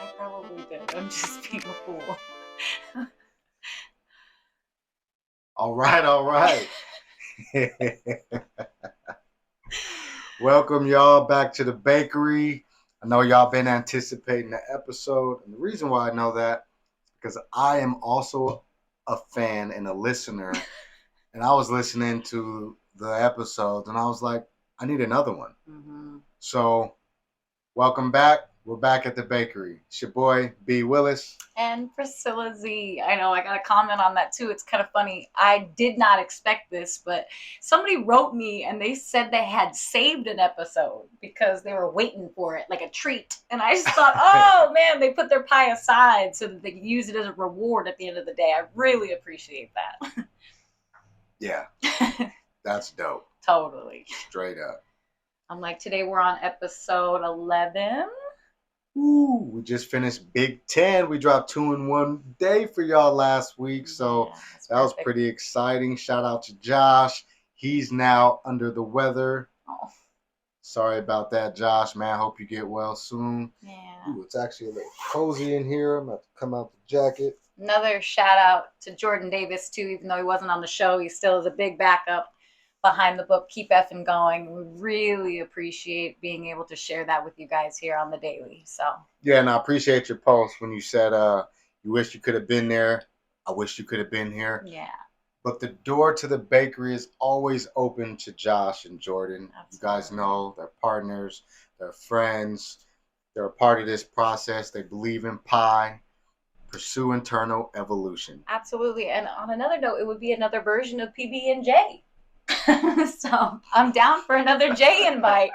I probably did. I'm just being a fool. All right, all right. Welcome y'all back to the bakery. I know y'all been anticipating the episode, and the reason why I know that is because I am also a fan and a listener, and I was listening to the episodes, and I was like, I need another one. Mm-hmm. So, welcome back. We're back at the bakery. It's your boy B. Willis. And Priscilla Z. I know I got a comment on that too. It's kind of funny. I did not expect this, but somebody wrote me and they said they had saved an episode because they were waiting for it, like a treat. And I just thought, oh man, they put their pie aside so that they could use it as a reward at the end of the day. I really appreciate that. Yeah, that's dope. Totally. Straight up. I'm like, today we're on episode 11. Ooh, we just finished Big Ten. We dropped 2 in 1 day for y'all last week, so Yeah, that was pretty exciting. Shout out to Josh. He's now under the weather. Oh. Sorry about that, Josh, man. Hope you get well soon. Yeah. Ooh, it's actually a little cozy in here. I'm about to come out the jacket. Another shout out to Jordan Davis too, even though he wasn't on the show, he still is a big backup behind the book. Keep effing going. We really appreciate being able to share that with you guys here on the daily. So yeah, and I appreciate your post when you said you wish you could have been there. I wish you could have been here. Yeah. But the door to the bakery is always open to Josh and Jordan. Absolutely. You guys know they're partners, they're friends, they're a part of this process. They believe in pie. Pursue internal evolution. Absolutely. And on another note, it would be another version of PB&J. So I'm down for another J invite.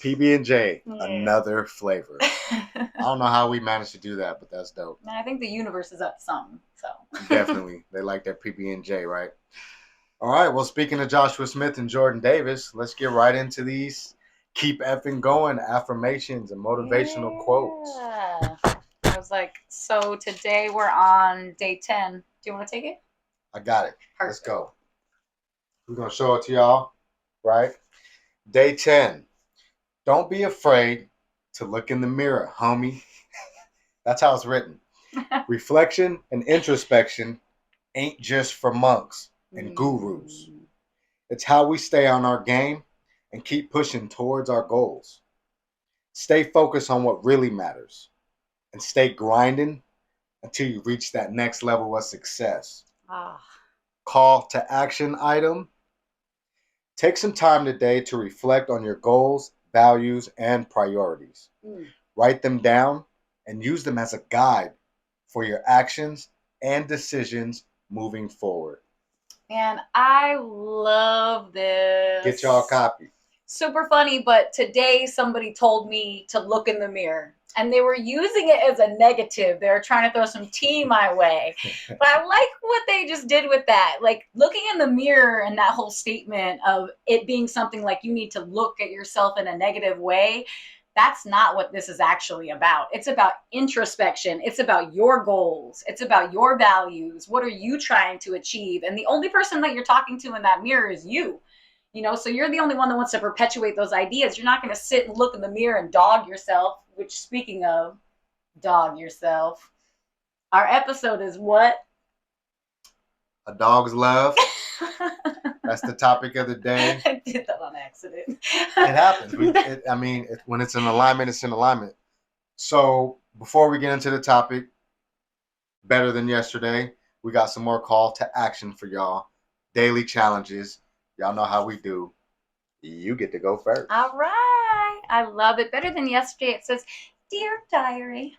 PB&J, another flavor. I don't know how we managed to do that, but that's dope. I think the universe is up to something. So definitely, they like that PB&J, right? All right. Well, speaking of Joshua Smith and Jordan Davis, let's get right into these keep effing going affirmations and motivational quotes. I was like, so today we're on day 10. Do you want to take it? I got it. Perfect. Let's go. We're going to show it to y'all, right? Day 10. Don't be afraid to look in the mirror, homie. That's how it's written. Reflection and introspection ain't just for monks and gurus. It's how we stay on our game and keep pushing towards our goals. Stay focused on what really matters and stay grinding until you reach that next level of success. Call to action item. Take some time today to reflect on your goals, values, and priorities. Write them down and use them as a guide for your actions and decisions moving forward. And I love this. Get y'all a copy. Super funny, but today somebody told me to look in the mirror. And they were using it as a negative. They were trying to throw some tea my way. But I like what they just did with that. Like looking in the mirror and that whole statement of it being something like you need to look at yourself in a negative way. That's not what this is actually about. It's about introspection. It's about your goals. It's about your values. What are you trying to achieve? And the only person that you're talking to in that mirror is you. You know, so you're the only one that wants to perpetuate those ideas. You're not going to sit and look in the mirror and dog yourself, which speaking of dog yourself, our episode is what? A dog's love. That's the topic of the day. I did that on accident. It happens. When it's in alignment, it's in alignment. So before we get into the topic, better than yesterday, we got some more call to action for y'all. Daily challenges. Y'all know how we do. You get to go first. All right. I love it. Better than yesterday. It says, Dear Diary.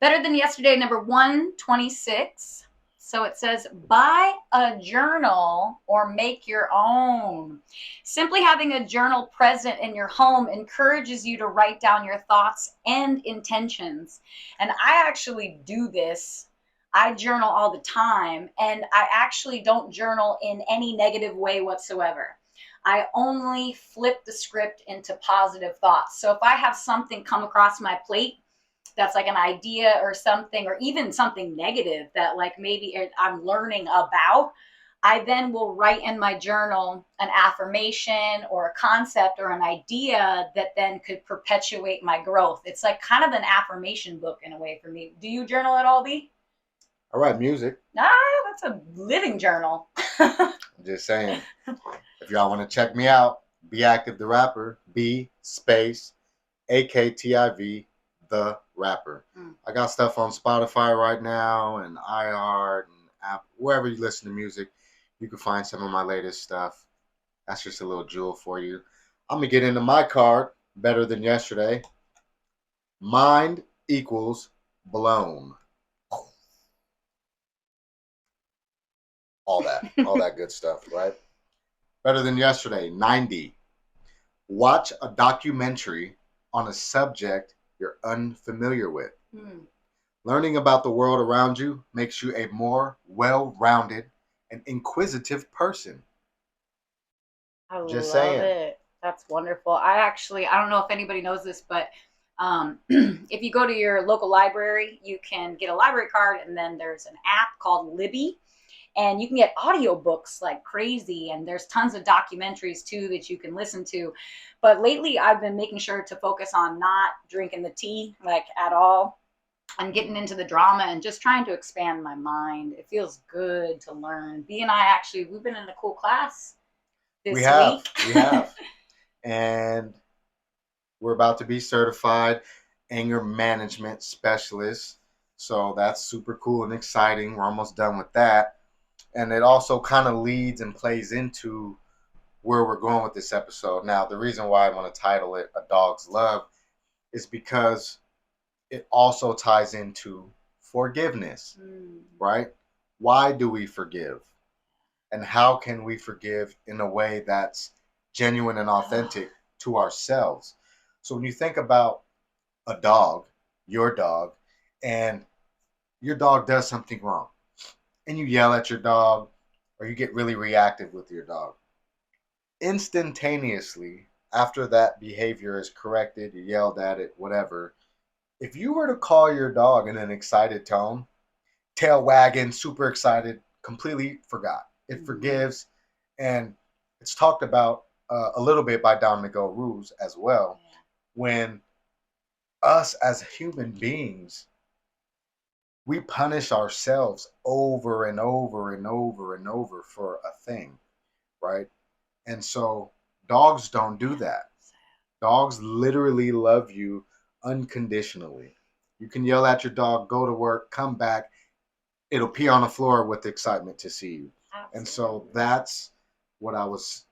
Better than yesterday, number 126. So it says, buy a journal or make your own. Simply having a journal present in your home encourages you to write down your thoughts and intentions. And I actually do this. I journal all the time, and I actually don't journal in any negative way whatsoever. I only flip the script into positive thoughts. So if I have something come across my plate that's like an idea or something, or even something negative that like maybe I'm learning about, I then will write in my journal an affirmation or a concept or an idea that then could perpetuate my growth. It's like kind of an affirmation book in a way for me. Do you journal at all, B? I write music. Ah, that's a living journal. I'm just saying. If y'all want to check me out, Be Active the Rapper, B space AKTIV the Rapper. I got stuff on Spotify right now and iHeart and Apple, wherever you listen to music. You can find some of my latest stuff. That's just a little jewel for you. I'm going to get into my card, Better Than Yesterday. Mind equals blown. All that good stuff, right? Better Than Yesterday, 90. Watch a documentary on a subject you're unfamiliar with. Learning about the world around you makes you a more well-rounded and inquisitive person. I love it. That's wonderful. I don't know if anybody knows this, but if you go to your local library, you can get a library card, and then there's an app called Libby, and you can get audiobooks like crazy, and there's tons of documentaries too that you can listen to. But lately I've been making sure to focus on not drinking the tea like at all. I'm getting into the drama and just trying to expand my mind. It feels good to learn. B and I we've been in a cool class this week. We have. And we're about to be certified anger management specialists. So that's super cool and exciting. We're almost done with that. And it also kind of leads and plays into where we're going with this episode. Now, the reason why I want to title it A Dog's Love is because it also ties into forgiveness, right? Why do we forgive? And how can we forgive in a way that's genuine and authentic to ourselves? So when you think about a dog, your dog, and your dog does something wrong, and you yell at your dog, or you get really reactive with your dog, instantaneously after that behavior is corrected, you yelled at it, whatever, if you were to call your dog in an excited tone, tail wagging, super excited, completely forgot. It forgives, and it's talked about a little bit by Don Miguel Ruiz as well. When us as human beings, we punish ourselves over and over and over and over for a thing, right? And so dogs don't do that. Dogs literally love you unconditionally. You can yell at your dog, go to work, come back. It'll pee on the floor with excitement to see you. Absolutely. And so that's what I was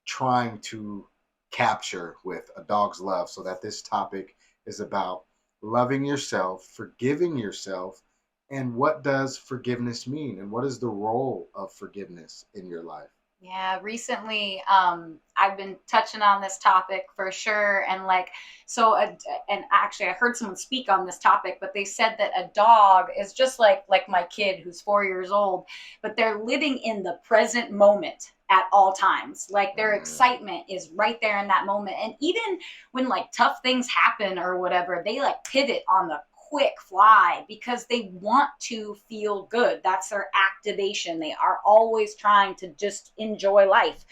trying to capture with A Dog's Love, so that this topic is about loving yourself, forgiving yourself, and what does forgiveness mean, and what is the role of forgiveness in your life? Yeah, recently I've been touching on this topic for sure. And and actually I heard someone speak on this topic, but they said that a dog is just like my kid who's 4 years old, but they're living in the present moment at all times. Like their excitement is right there in that moment. And even when like tough things happen or whatever, they like pivot on the quick fly because they want to feel good. That's their activation. They are always trying to just enjoy life.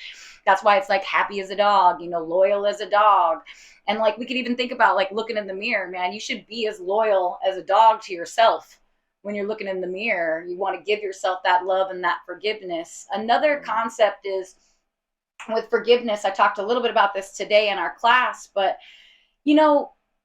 That's why it's like happy as a dog, loyal as a dog. And like we could even think about like looking in the mirror, man. You should be as loyal as a dog to yourself. When you're looking in the mirror, you want to give yourself that love and that forgiveness. Another concept is with forgiveness. I talked a little bit about this today in our class, but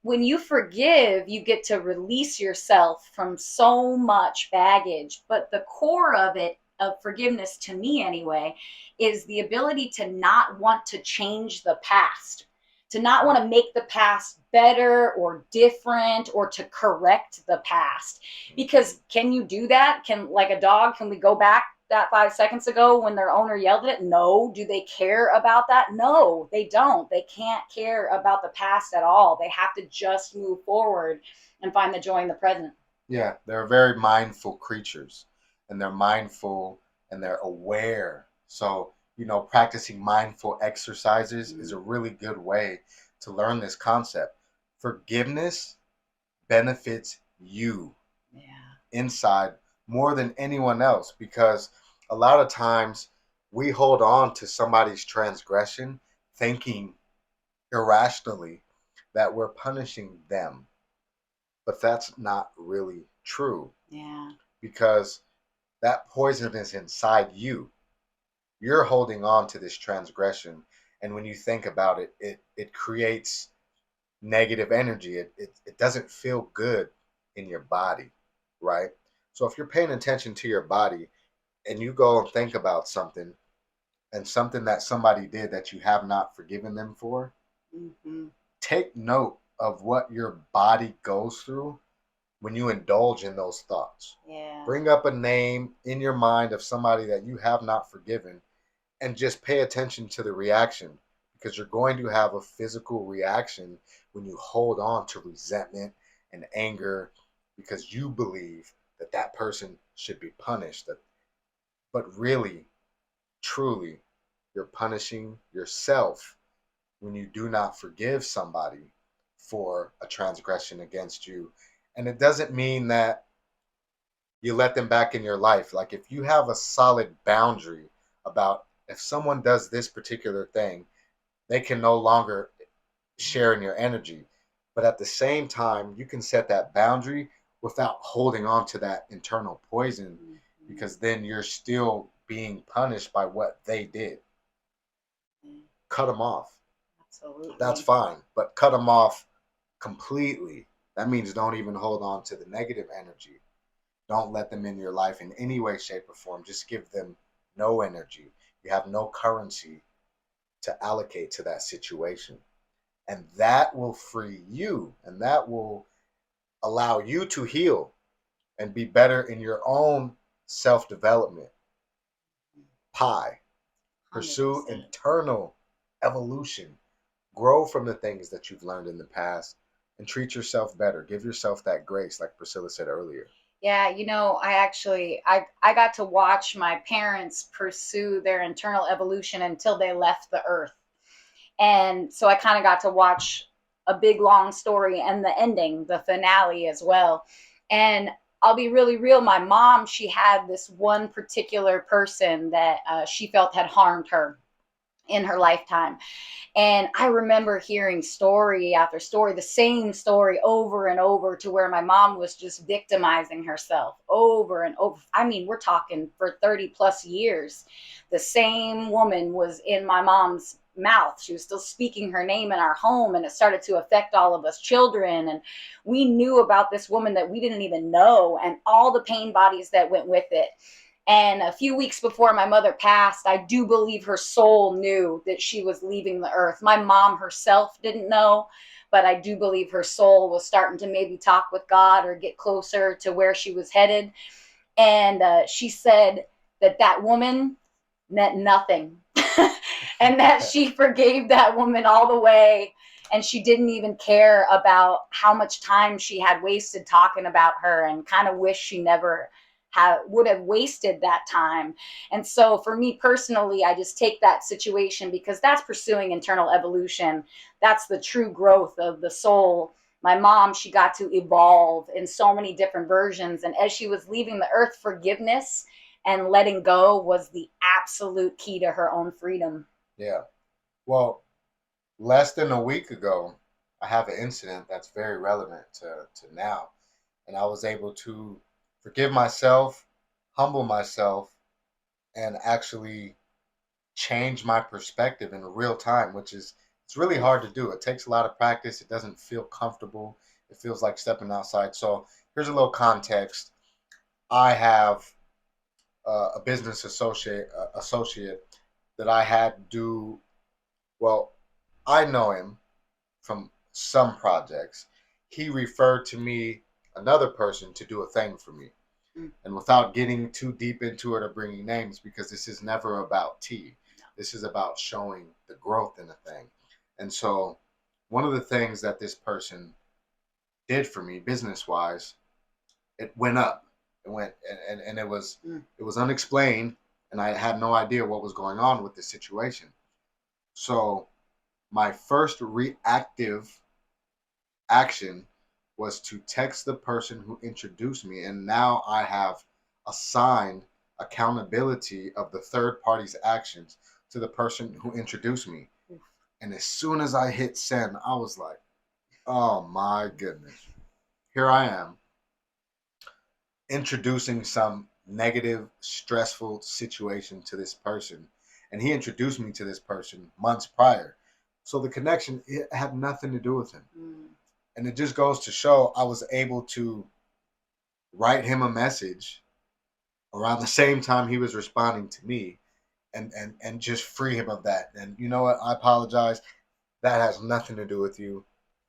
when you forgive, you get to release yourself from so much baggage. But the core of it, of forgiveness to me anyway, is the ability to not want to change the past, to not want to make the past better or different or to correct the past. Because can you do that? Can we go back that 5 seconds ago when their owner yelled at it? No. Do they care about that? No, they don't. They can't care about the past at all. They have to just move forward and find the joy in the present. Yeah, they're very mindful creatures, and they're mindful and they're aware. So, practicing mindful exercises is a really good way to learn this concept. Forgiveness benefits you inside more than anyone else, because a lot of times we hold on to somebody's transgression thinking irrationally that we're punishing them. But that's not really true. Yeah. Because that poison is inside you. You're holding on to this transgression. And when you think about it, it creates negative energy. It doesn't feel good in your body, right? So if you're paying attention to your body and you go and think about something and something that somebody did that you have not forgiven them for, Mm-hmm. take note of what your body goes through when you indulge in those thoughts. Yeah. Bring up a name in your mind of somebody that you have not forgiven and just pay attention to the reaction, because you're going to have a physical reaction when you hold on to resentment and anger because you believe that that person should be punished. But really, truly, you're punishing yourself when you do not forgive somebody for a transgression against you. And it doesn't mean that you let them back in your life. Like if you have a solid boundary about if someone does this particular thing, they can no longer share in your energy. But at the same time, you can set that boundary without holding on to that internal poison, because then you're still being punished by what they did. Cut them off. Absolutely. That's fine, but cut them off completely. That means don't even hold on to the negative energy. Don't let them in your life in any way, shape, or form. Just give them no energy. You have no currency to allocate to that situation. And that will free you, and that will allow you to heal and be better in your own self development. Pie. Pursue 100%. internal evolution. Grow from the things that you've learned in the past and treat yourself better. Give yourself that grace, like Priscilla said earlier. Yeah, I got to watch my parents pursue their internal evolution until they left the earth. And so I kind of got to watch a big long story and the ending, the finale as well. And I'll be really real. My mom, she had this one particular person that she felt had harmed her in her lifetime. And I remember hearing story after story, the same story over and over, to where my mom was just victimizing herself over and over. I mean, we're talking for 30 plus years. The same woman was in my mom's mouth. She was still speaking her name in our home, and it started to affect all of us children. And we knew about this woman that we didn't even know, and all the pain bodies that went with it. And a few weeks before my mother passed, I do believe her soul knew that she was leaving the earth. My mom herself didn't know, but I do believe her soul was starting to maybe talk with God or get closer to where she was headed. And she said that that woman meant nothing and that she forgave that woman all the way. And she didn't even care about how much time she had wasted talking about her, and kind of wish she never would have wasted that time. And so for me personally, I just take that situation, because that's pursuing internal evolution. That's the true growth of the soul. My mom, she got to evolve in so many different versions. And as she was leaving the earth, forgiveness and letting go was the absolute key to her own freedom. Yeah. Well, less than a week ago, I have an incident that's very relevant to now. And I was able to forgive myself, humble myself, and actually change my perspective in real time, which is it's really hard to do. It takes a lot of practice. It doesn't feel comfortable. It feels like stepping outside. So here's a little context. I have a business associate that I had do. Well, I know him from some projects. He referred to me another person to do a thing for me. And without getting too deep into it or bringing names, because this is never about tea. This is about showing the growth in a thing. And so one of the things that this person did for me business wise, it went up. It went and it was unexplained, and I had no idea what was going on with this situation. So my first reactive action was to text the person who introduced me, and now I have assigned accountability of the third party's actions to the person who introduced me. And as soon as I hit send, I was like, oh my goodness. Here I am introducing some negative, stressful situation to this person. And he introduced me to this person months prior. So the connection, it had nothing to do with him. And it just goes to show I was able to write him a message around the same time he was responding to me, and just free him of that. And you know what? I apologize. That has nothing to do with you.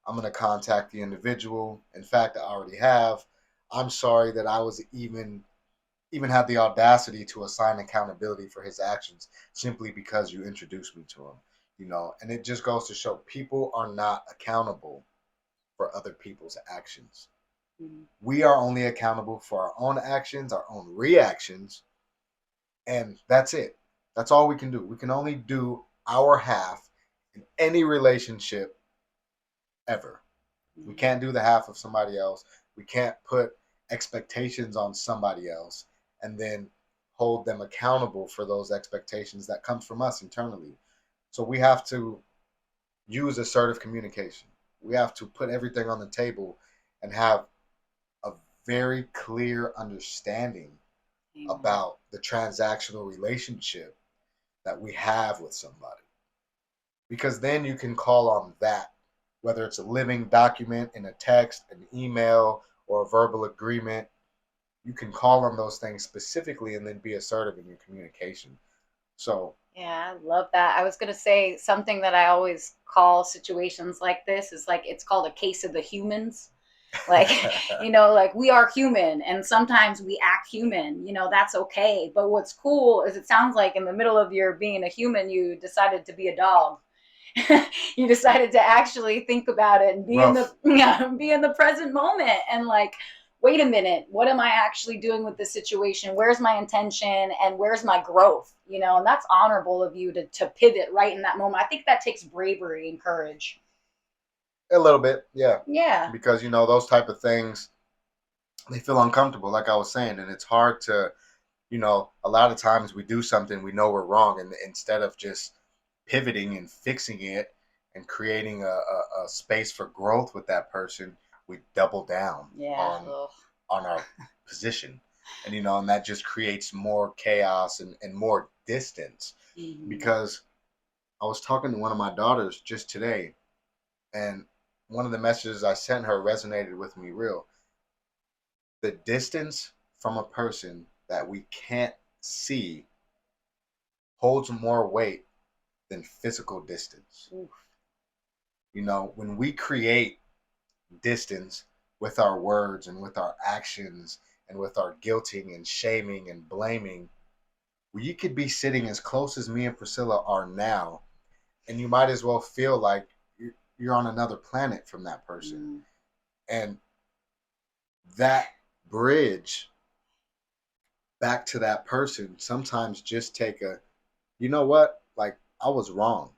I'm going to contact the individual. In fact, I already have. I'm sorry that I was even had the audacity to assign accountability for his actions simply because you introduced me to him. And it just goes to show people are not accountable for other people's actions. We are only accountable for our own actions, our own reactions, and that's it. That's all we can do. We can only do our half in any relationship ever. We can't do the half of somebody else. We can't put expectations on somebody else and then hold them accountable for those expectations that comes from us internally. So we have to use assertive communication. We have to put everything on the table and have a very clear understanding about the transactional relationship that we have with somebody. Because then you can call on that, whether it's a living document in a text, an email, or a verbal agreement. You can call on those things specifically and then be assertive in your communication. So yeah, I love that. I was going to say something that I always call situations like this is like, it's called a case of the humans. Like, like we are human and sometimes we act human, that's okay. But what's cool is it sounds like in the middle of your being a human, you decided to be a dog. You decided to actually think about it and be be in the present moment and like, wait a minute, what am I actually doing with this situation? Where's my intention and where's my growth? And that's honorable of you to pivot right in that moment. I think that takes bravery and courage. A little bit, yeah. Yeah. Because, those type of things, they feel uncomfortable, like I was saying. And it's hard to, a lot of times we do something, we know we're wrong. And instead of just pivoting and fixing it and creating a space for growth with that person, we double down on our position. And, and that just creates more chaos and more distance. Because I was talking to one of my daughters just today, and one of the messages I sent her resonated with me real. The distance from a person that we can't see holds more weight than physical distance. Oof. When we create distance with our words and with our actions and with our guilting and shaming and blaming, you could be sitting as close as me and Priscilla are now, and you might as well feel like you're on another planet from that person. And that bridge back to that person sometimes just take you know what? Like, I was wrong.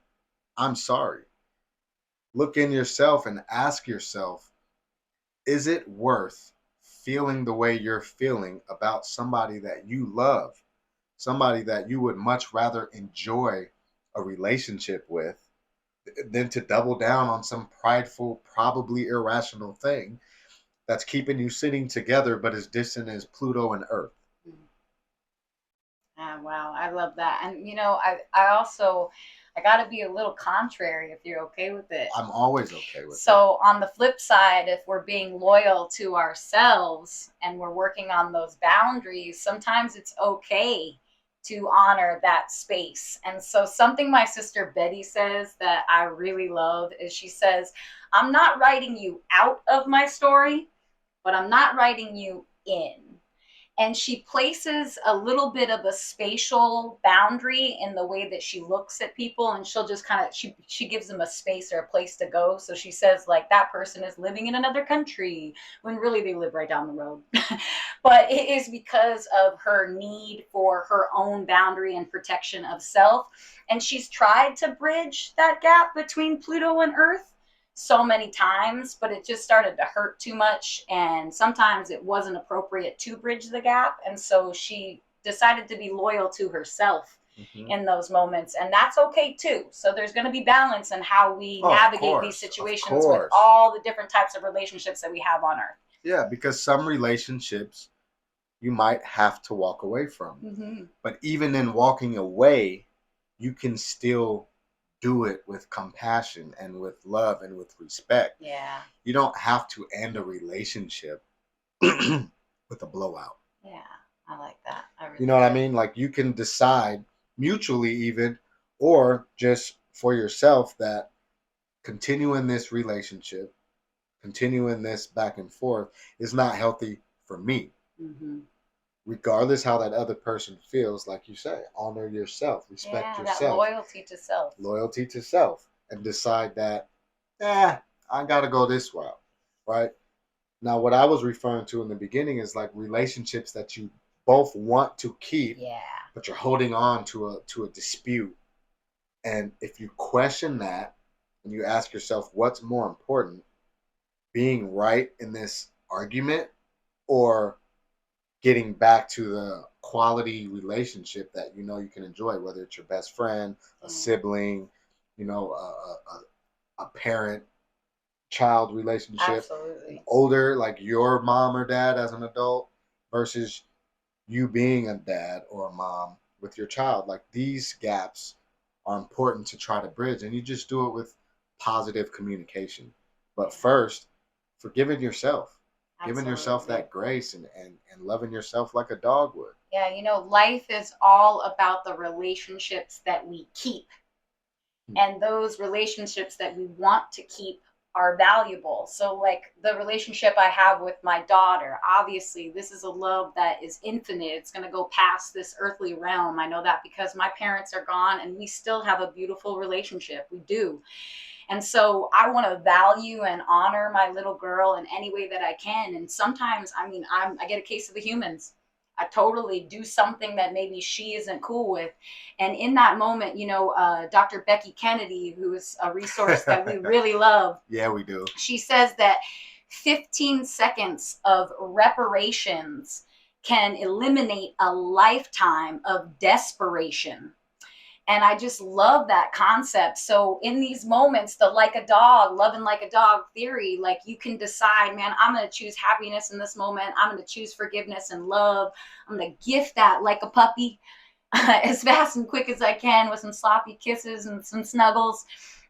I'm sorry. Look in yourself and ask yourself, is it worth feeling the way you're feeling about somebody that you love, somebody that you would much rather enjoy a relationship with, than to double down on some prideful, probably irrational thing that's keeping you sitting together but as distant as Pluto and Earth? Wow, I love that. And I also I got to be a little contrary if you're okay with it. I'm always okay with it. So on the flip side, if we're being loyal to ourselves and we're working on those boundaries, sometimes it's okay to honor that space. And so something my sister Betty says that I really love is she says, I'm not writing you out of my story, but I'm not writing you in. And she places a little bit of a spatial boundary in the way that she looks at people, and she'll just kind of she gives them a space or a place to go. So she says like that person is living in another country when really they live right down the road. But it is because of her need for her own boundary and protection of self. And she's tried to bridge that gap between Pluto and Earth so many times, but it just started to hurt too much, and sometimes it wasn't appropriate to bridge the gap, and so she decided to be loyal to herself Mhm. in those moments, and that's okay too. So there's going to be balance in how we Oh, of navigate these course, of situations with course. all the different types of relationships that we have on earth. Yeah, because some relationships you might have to walk away from. Mm-hmm. But even in walking away, you can still do it with compassion and with love and with respect. Yeah. You don't have to end a relationship with a blowout. Yeah, I like that. I really You know what I do. mean? Like you can decide mutually, even, or just for yourself, that continuing this relationship, continuing this back and forth is not healthy for me. Mm-hmm. Regardless how that other person feels, like you say, honor yourself, respect Yeah, that yourself, loyalty to self. loyalty to self, and decide that, I gotta go this route, right? Now, what I was referring to in the beginning is like relationships that you both want to keep, Yeah. but you're holding on to a dispute. And if you question that and you ask yourself, what's more important, being right in this argument or getting back to the quality relationship that you know you can enjoy, whether it's your best friend, a Yeah. sibling, you know, a parent child relationship, an Absolutely. older, like your mom or dad as an adult versus you being a dad or a mom with your child. Like these gaps are important to try to bridge, and you just do it with positive communication. But Yeah. first, forgiving yourself, giving yourself Absolutely. that grace, and loving yourself like a dog would. Yeah, life is all about the relationships that we keep. And those relationships that we want to keep are valuable. So, like the relationship I have with my daughter, obviously, this is a love that is infinite. It's going to go past this earthly realm. I know that because my parents are gone and we still have a beautiful relationship. We do. And so I want to value and honor my little girl in any way that I can. And sometimes, I get a case of the humans. I totally do something that maybe she isn't cool with. And in that moment, Dr. Becky Kennedy, who is a resource that we really love, Yeah, we do. she says that 15 seconds of reparations can eliminate a lifetime of desperation. And I just love that concept. So in these moments, the like a dog, loving like a dog theory, like you can decide, man, I'm going to choose happiness in this moment. I'm going to choose forgiveness and love. I'm going to gift that like a puppy as fast and quick as I can with some sloppy kisses and some snuggles.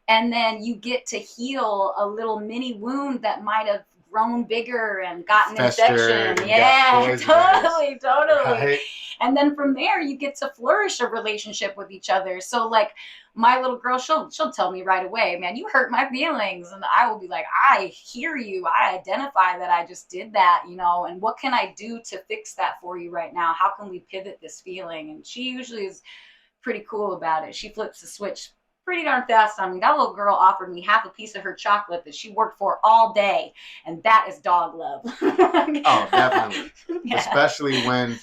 And then you get to heal a little mini wound that might have grown bigger and gotten Festered infection. and Yeah, got totally. right? And then from there, you get to flourish a relationship with each other. So, like, my little girl, she'll tell me right away, man, you hurt my feelings. And I will be like, I hear you. I identify that I just did that, and what can I do to fix that for you right now? How can we pivot this feeling? And she usually is pretty cool about it. She flips the switch pretty darn fast on me. That little girl offered me half a piece of her chocolate that she worked for all day, and that is dog love. Oh, definitely. Yeah. Especially when,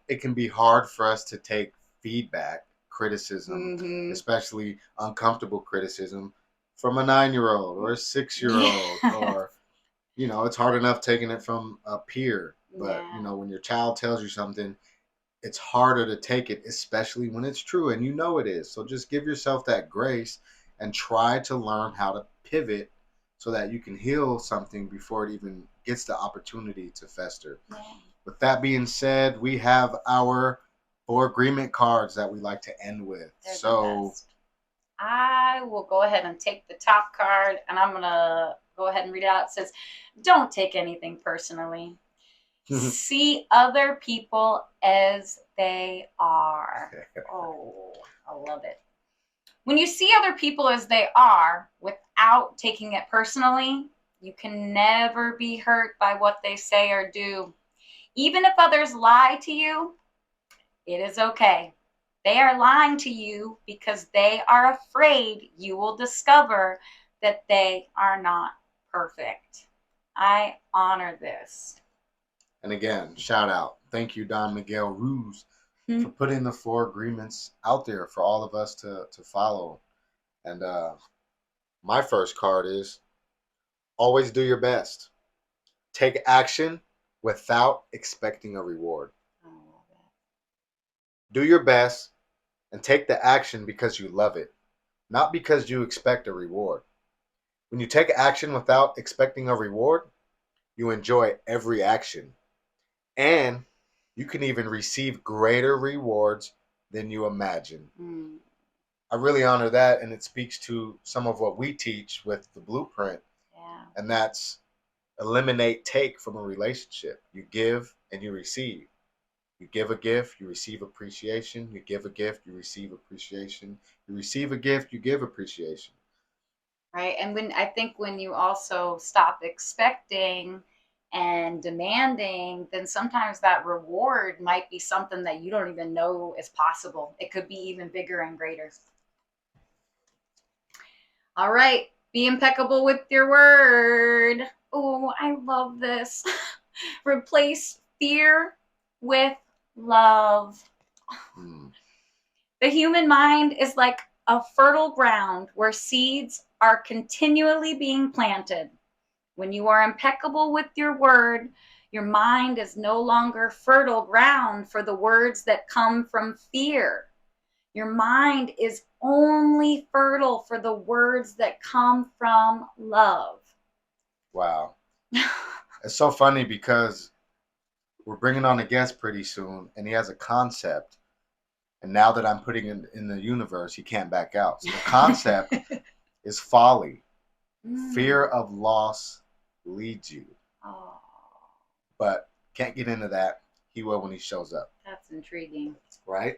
it can be hard for us to take feedback, criticism, Mm-hmm. especially uncomfortable criticism from a 9-year-old or a 6-year-old, Yeah. or, it's hard enough taking it from a peer. But, Yeah. when your child tells you something, it's harder to take it, especially when it's true and you know it is. So just give yourself that grace and try to learn how to pivot so that you can heal something before it even gets the opportunity to fester. Yeah. With that being said, we have our 4 agreement cards that we like to end with. They're So I will go ahead and take the top card, and I'm going to go ahead and read it out. It says, don't take anything personally. See other people as they are. Oh, I love it. When you see other people as they are without taking it personally, you can never be hurt by what they say or do. Even if others lie to you, it is okay. They are lying to you because they are afraid you will discover that they are not perfect. I honor this. And again, shout out. Thank you, Don Miguel Ruse, for putting the 4 agreements out there for all of us to follow. And my first card is always do your best. Take action without expecting a reward. I love that. Do your best and take the action because you love it, not because you expect a reward. When you take action without expecting a reward, you enjoy every action. And you can even receive greater rewards than you imagine. Mm, I really honor that, and it speaks to some of what we teach with the blueprint, yeah. and that's eliminate take from a relationship. You give and you receive. You give a gift, you receive appreciation. You give a gift, you receive appreciation. You receive a gift, you give appreciation. Right. And when you also stop expecting and demanding, then sometimes that reward might be something that you don't even know is possible. It could be even bigger and greater. All right. Be impeccable with your word. Oh, I love this. Replace fear with love. Hmm. The human mind is like a fertile ground where seeds are continually being planted. When you are impeccable with your word, your mind is no longer fertile ground for the words that come from fear. Your mind is only fertile for the words that come from love. Wow. It's so funny because we're bringing on a guest pretty soon, and he has a concept. And now that I'm putting it in the universe, he can't back out. So the concept is folly. Fear of loss leads you. Oh, But can't get into that. He will when he shows up. that's intriguing. Right?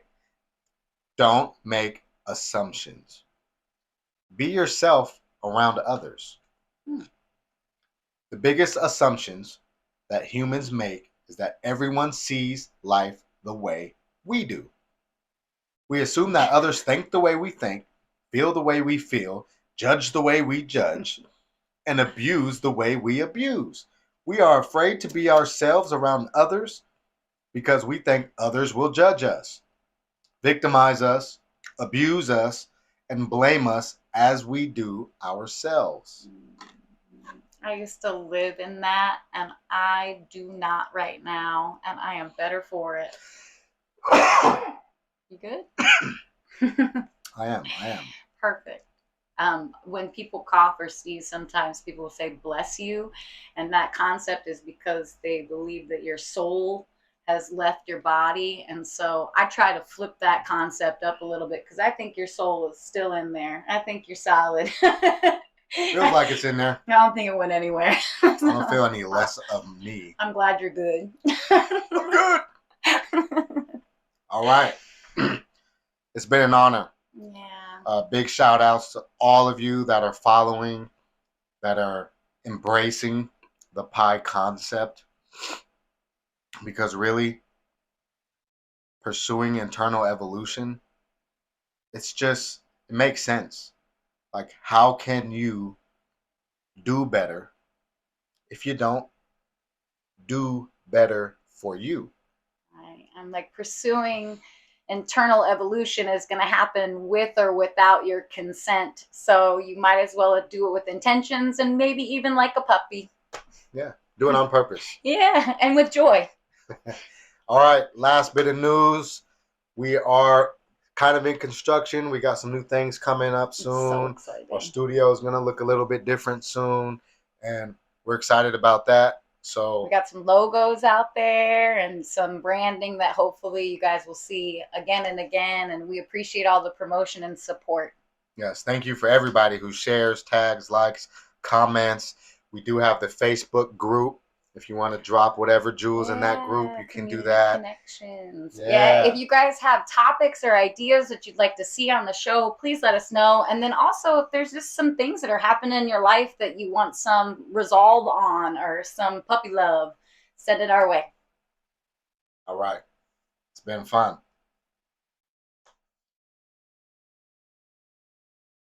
Don't make assumptions. Be yourself around others. Hmm. The biggest assumptions that humans make is that everyone sees life the way we do. We assume that others think the way we think, feel the way we feel, judge the way we judge, and abuse the way we abuse. We are afraid to be ourselves around others because we think others will judge us, victimize us, abuse us, and blame us as we do ourselves. I used to live in that, and I do not right now, and I am better for it. You good? I am. Perfect. When people cough or sneeze, sometimes people will say bless you, and that concept is because they believe that your soul has left your body. And so I try to flip that concept up a little bit because I think your soul is still in there. I think you're solid. Feels like it's in there. I don't think it went anywhere. I don't feel any less of me. I'm glad you're good. I'm good. All right. It's been an honor. Yeah. Big shout outs to all of you that are following, that are embracing the pie concept. Because really, pursuing internal evolution, it makes sense. Like, how can you do better if you don't do better for you? Right. I'm like pursuing internal evolution is going to happen with or without your consent. So you might as well do it with intentions and maybe even like a puppy. Yeah, do it on purpose. Yeah, and with joy. All right, last bit of news. We are kind of in construction. We got some new things coming up soon. So exciting. Our studio is going to look a little bit different soon, and we're excited about that. So we got some logos out there and some branding that hopefully you guys will see again and again, and we appreciate all the promotion and support. Yes, thank you for everybody who shares, tags, likes, comments. We do have the Facebook group. If you want to drop whatever jewels in that group, you can do that. Connections. Yeah. If you guys have topics or ideas that you'd like to see on the show, please let us know. And then also, if there's just some things that are happening in your life that you want some resolve on or some puppy love, send it our way. All right. It's been fun.